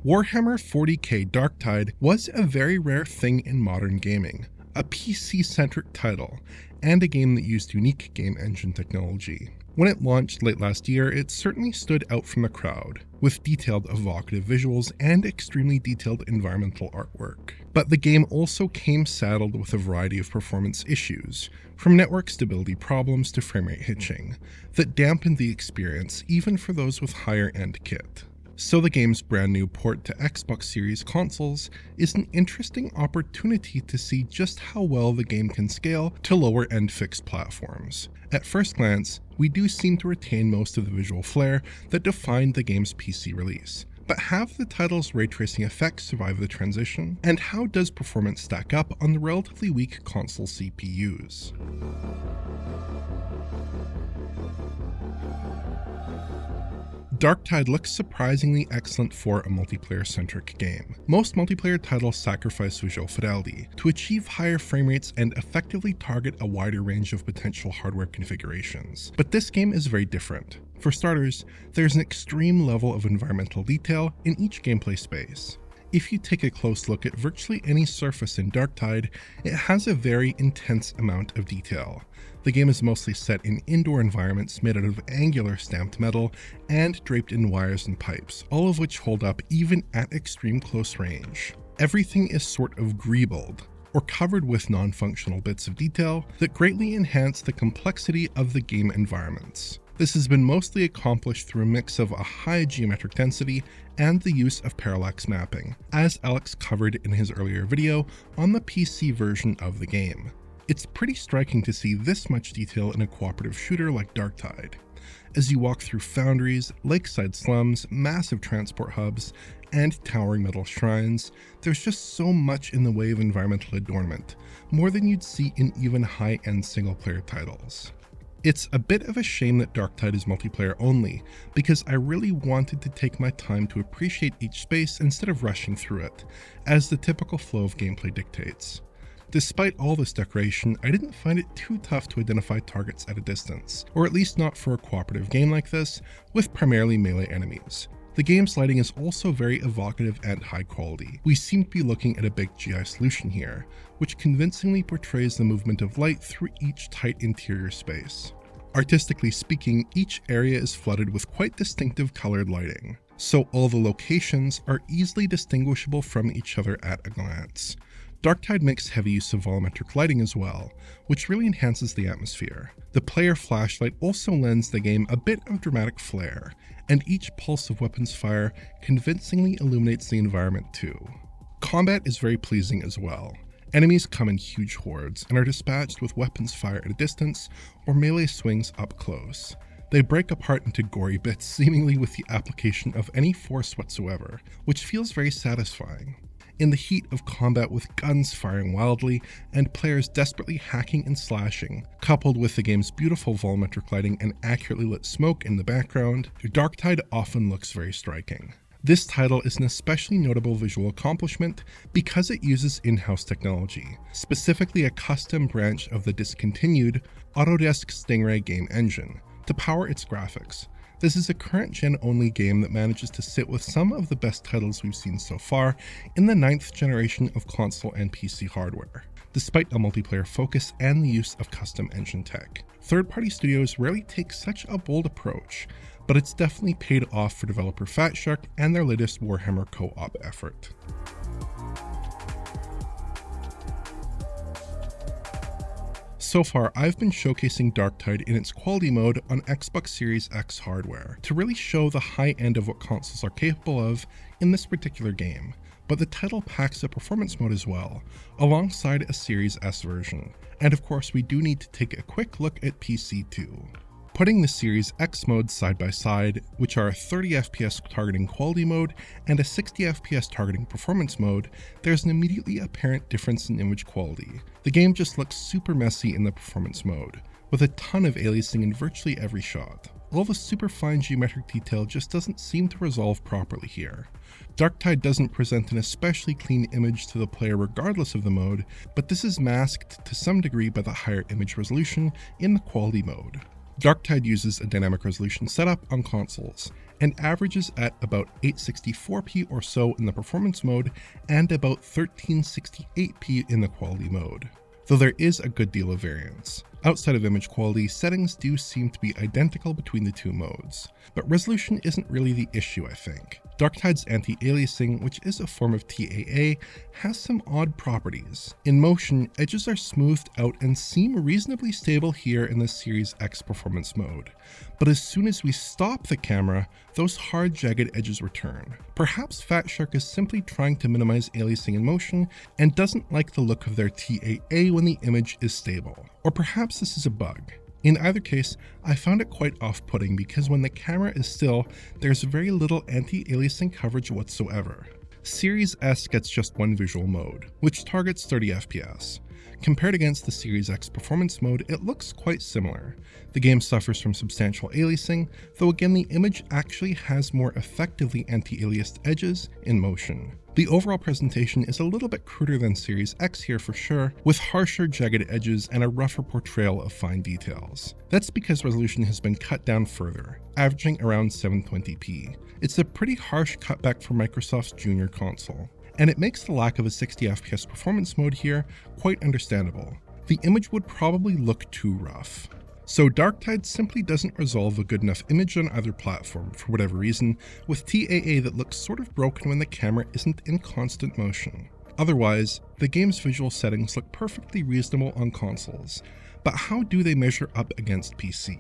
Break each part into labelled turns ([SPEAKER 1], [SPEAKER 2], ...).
[SPEAKER 1] Warhammer 40K Darktide was a very rare thing in modern gaming, a PC-centric title, and a game that used unique game engine technology. When it launched late last year, it certainly stood out from the crowd, with detailed, evocative visuals and extremely detailed environmental artwork. But the game also came saddled with a variety of performance issues, from network stability problems to framerate hitching, that dampened the experience even for those with higher-end kit. So the game's brand new port to Xbox Series consoles is an interesting opportunity to see just how well the game can scale to lower-end fixed platforms. At first glance, we do seem to retain most of the visual flair that defined the game's PC release. But have the title's ray tracing effects survive the transition? And how does performance stack up on the relatively weak console CPUs? Darktide looks surprisingly excellent for a multiplayer-centric game. Most multiplayer titles sacrifice visual fidelity to achieve higher frame rates and effectively target a wider range of potential hardware configurations. But this game is very different. For starters, there's an extreme level of environmental detail in each gameplay space. If you take a close look at virtually any surface in Darktide, it has a very intense amount of detail. The game is mostly set in indoor environments made out of angular stamped metal and draped in wires and pipes, all of which hold up even at extreme close range. Everything is sort of greebled, or covered with non-functional bits of detail that greatly enhance the complexity of the game environments. This has been mostly accomplished through a mix of a high geometric density and the use of parallax mapping, as Alex covered in his earlier video on the PC version of the game. It's pretty striking to see this much detail in a cooperative shooter like Darktide. As you walk through foundries, lakeside slums, massive transport hubs, and towering metal shrines, there's just so much in the way of environmental adornment, more than you'd see in even high-end single-player titles. It's a bit of a shame that Darktide is multiplayer only, because I really wanted to take my time to appreciate each space instead of rushing through it, as the typical flow of gameplay dictates. Despite all this decoration, I didn't find it too tough to identify targets at a distance, or at least not for a cooperative game like this, with primarily melee enemies. The game's lighting is also very evocative and high quality. We seem to be looking at a big GI solution here, which convincingly portrays the movement of light through each tight interior space. Artistically speaking, each area is flooded with quite distinctive colored lighting, so all the locations are easily distinguishable from each other at a glance. Darktide makes heavy use of volumetric lighting as well, which really enhances the atmosphere. The player flashlight also lends the game a bit of dramatic flair, and each pulse of weapons fire convincingly illuminates the environment too. Combat is very pleasing as well. Enemies come in huge hordes and are dispatched with weapons fire at a distance or melee swings up close. They break apart into gory bits seemingly with the application of any force whatsoever, which feels very satisfying. In the heat of combat with guns firing wildly and players desperately hacking and slashing, coupled with the game's beautiful volumetric lighting and accurately lit smoke in the background, Darktide often looks very striking. This title is an especially notable visual accomplishment because it uses in-house technology, specifically a custom branch of the discontinued Autodesk Stingray game engine, to power its graphics. This is a current-gen only game that manages to sit with some of the best titles we've seen so far in the 9th generation of console and PC hardware, despite a multiplayer focus and the use of custom engine tech. Third-party studios rarely take such a bold approach, but it's definitely paid off for developer Fatshark and their latest Warhammer co-op effort. So far, I've been showcasing Darktide in its quality mode on Xbox Series X hardware to really show the high end of what consoles are capable of in this particular game, but the title packs a performance mode as well, alongside a Series S version. And of course, we do need to take a quick look at PC too. Putting the Series X modes side by side, which are a 30 FPS targeting quality mode and a 60 FPS targeting performance mode, there's an immediately apparent difference in image quality. The game just looks super messy in the performance mode, with a ton of aliasing in virtually every shot. All the super fine geometric detail just doesn't seem to resolve properly here. Darktide doesn't present an especially clean image to the player regardless of the mode, but this is masked to some degree by the higher image resolution in the quality mode. Darktide uses a dynamic resolution setup on consoles, and averages at about 864p or so in the performance mode and about 1368p in the quality mode, though there is a good deal of variance. Outside of image quality, settings do seem to be identical between the two modes, but resolution isn't really the issue, I think. Darktide's anti-aliasing, which is a form of TAA, has some odd properties. In motion, edges are smoothed out and seem reasonably stable here in the Series X performance mode, but as soon as we stop the camera, those hard jagged edges return. Perhaps Fat Shark is simply trying to minimize aliasing in motion and doesn't like the look of their TAA when the image is stable. Or perhaps this is a bug. In either case, I found it quite off-putting because when the camera is still, there's very little anti-aliasing coverage whatsoever. Series S gets just one visual mode, which targets 30 FPS. Compared against the Series X performance mode, it looks quite similar. The game suffers from substantial aliasing, though again the image actually has more effectively anti-aliased edges in motion. The overall presentation is a little bit cruder than Series X here for sure, with harsher jagged edges and a rougher portrayal of fine details. That's because resolution has been cut down further, averaging around 720p. It's a pretty harsh cutback for Microsoft's junior console, and it makes the lack of a 60 FPS performance mode here quite understandable. The image would probably look too rough. So Darktide simply doesn't resolve a good enough image on either platform for whatever reason, with TAA that looks sort of broken when the camera isn't in constant motion. Otherwise, the game's visual settings look perfectly reasonable on consoles, but how do they measure up against PC?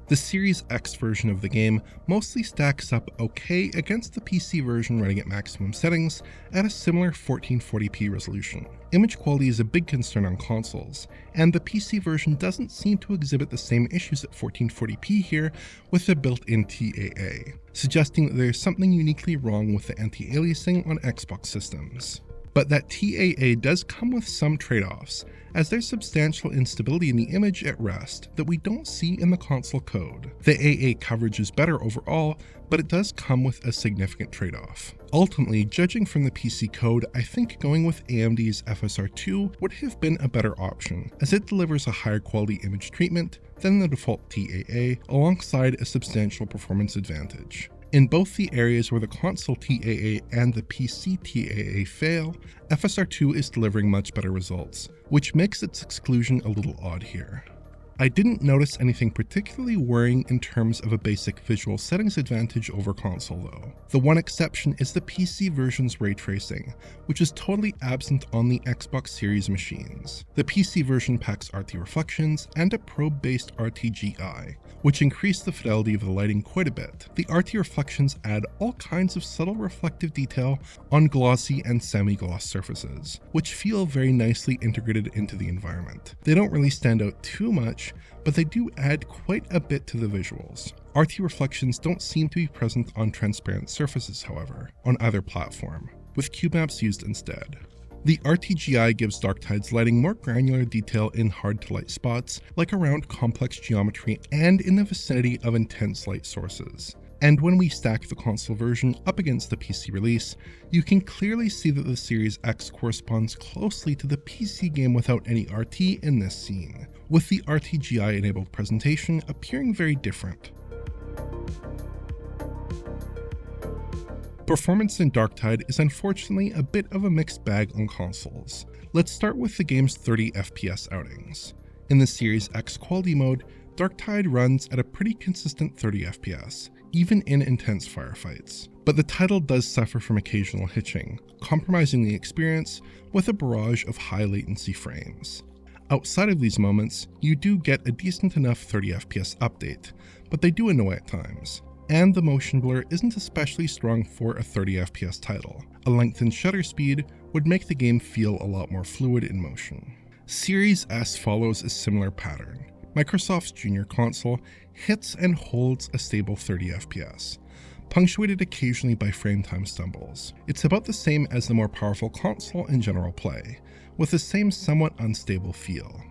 [SPEAKER 1] The Series X version of the game mostly stacks up okay against the PC version running at maximum settings at a similar 1440p resolution. Image quality is a big concern on consoles, and the PC version doesn't seem to exhibit the same issues at 1440p here with the built-in TAA, suggesting that there's something uniquely wrong with the anti-aliasing on Xbox systems. But that TAA does come with some trade-offs, as there's substantial instability in the image at rest that we don't see in the console code. The AA coverage is better overall, but it does come with a significant trade-off. Ultimately, judging from the PC code, I think going with AMD's FSR2 would have been a better option, as it delivers a higher quality image treatment than the default TAA, alongside a substantial performance advantage. In both the areas where the console TAA and the PC TAA fail, FSR2 is delivering much better results, which makes its exclusion a little odd here. I didn't notice anything particularly worrying in terms of a basic visual settings advantage over console though. The one exception is the PC version's ray tracing, which is totally absent on the Xbox Series machines. The PC version packs RT reflections and a probe-based RTGI, which increase the fidelity of the lighting quite a bit. The RT reflections add all kinds of subtle reflective detail on glossy and semi-gloss surfaces, which feel very nicely integrated into the environment. They don't really stand out too much, but they do add quite a bit to the visuals. RT reflections don't seem to be present on transparent surfaces, however, on either platform, with cube maps used instead. The RTGI gives Darktide's lighting more granular detail in hard-to-light spots, like around complex geometry and in the vicinity of intense light sources. And when we stack the console version up against the PC release, you can clearly see that the Series X corresponds closely to the PC game without any RT in this scene, with the RTGI-enabled presentation appearing very different. Performance in Darktide is unfortunately a bit of a mixed bag on consoles. Let's start with the game's 30 FPS outings. In the Series X quality mode, Darktide runs at a pretty consistent 30 FPS, even in intense firefights. But the title does suffer from occasional hitching, compromising the experience with a barrage of high latency frames. Outside of these moments, you do get a decent enough 30 FPS update, but they do annoy at times. And the motion blur isn't especially strong for a 30 FPS title. A lengthened shutter speed would make the game feel a lot more fluid in motion. Series S follows a similar pattern. Microsoft's junior console hits and holds a stable 30 FPS, punctuated occasionally by frame time stumbles. It's about the same as the more powerful console in general play, with the same somewhat unstable feel.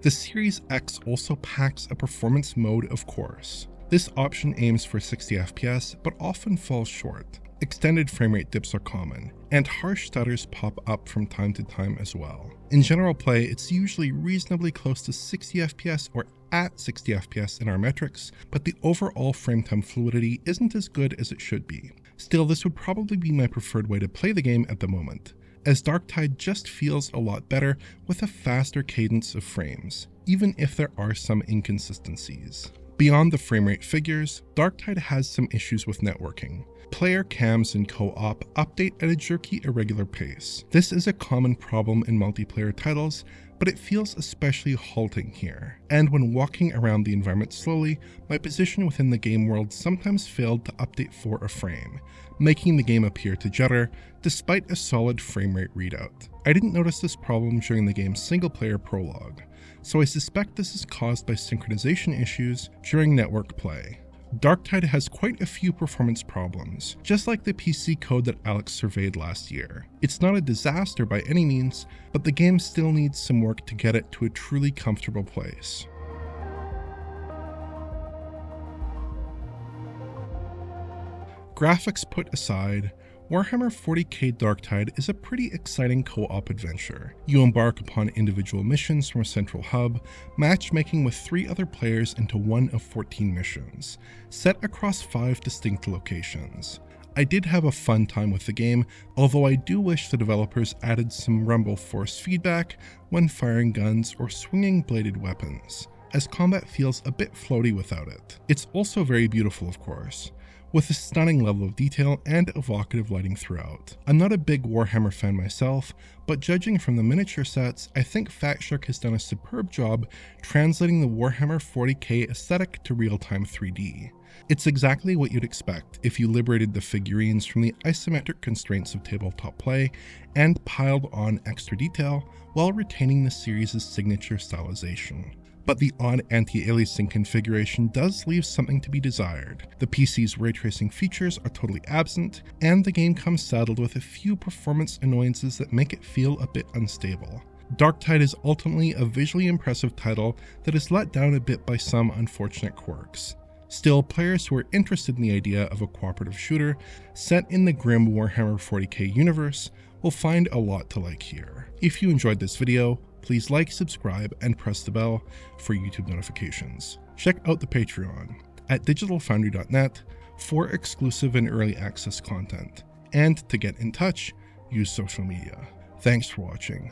[SPEAKER 1] The Series X also packs a performance mode, of course. This option aims for 60 FPS, but often falls short. Extended framerate dips are common, and harsh stutters pop up from time to time as well. In general play, it's usually reasonably close to 60 FPS or at 60 FPS in our metrics, but the overall frame time fluidity isn't as good as it should be. Still, this would probably be my preferred way to play the game at the moment, as Darktide just feels a lot better with a faster cadence of frames, even if there are some inconsistencies. Beyond the framerate figures, Darktide has some issues with networking. Player cams in co-op update at a jerky, irregular pace. This is a common problem in multiplayer titles, but it feels especially halting here. And when walking around the environment slowly, my position within the game world sometimes failed to update for a frame, making the game appear to judder despite a solid framerate readout. I didn't notice this problem during the game's single-player prologue, so I suspect this is caused by synchronization issues during network play. Darktide has quite a few performance problems, just like the PC code that Alex surveyed last year. It's not a disaster by any means, but the game still needs some work to get it to a truly comfortable place. Graphics put aside, Warhammer 40K Darktide is a pretty exciting co-op adventure. You embark upon individual missions from a central hub, matchmaking with 3 other players into one of 14 missions, set across 5 distinct locations. I did have a fun time with the game, although I do wish the developers added some rumble force feedback when firing guns or swinging bladed weapons, as combat feels a bit floaty without it. It's also very beautiful, of course, with a stunning level of detail and evocative lighting throughout. I'm not a big Warhammer fan myself, but judging from the miniature sets, I think Fat Shark has done a superb job translating the Warhammer 40k aesthetic to real-time 3D. It's exactly what you'd expect if you liberated the figurines from the isometric constraints of tabletop play and piled on extra detail while retaining the series' signature stylization. But the odd anti-aliasing configuration does leave something to be desired. The PC's ray tracing features are totally absent, and the game comes saddled with a few performance annoyances that make it feel a bit unstable. Darktide is ultimately a visually impressive title that is let down a bit by some unfortunate quirks. Still, players who are interested in the idea of a cooperative shooter set in the grim Warhammer 40k universe will find a lot to like here. If you enjoyed this video, please like, subscribe, and press the bell for YouTube notifications. Check out the Patreon at digitalfoundry.net for exclusive and early access content. And to get in touch, use social media. Thanks for watching.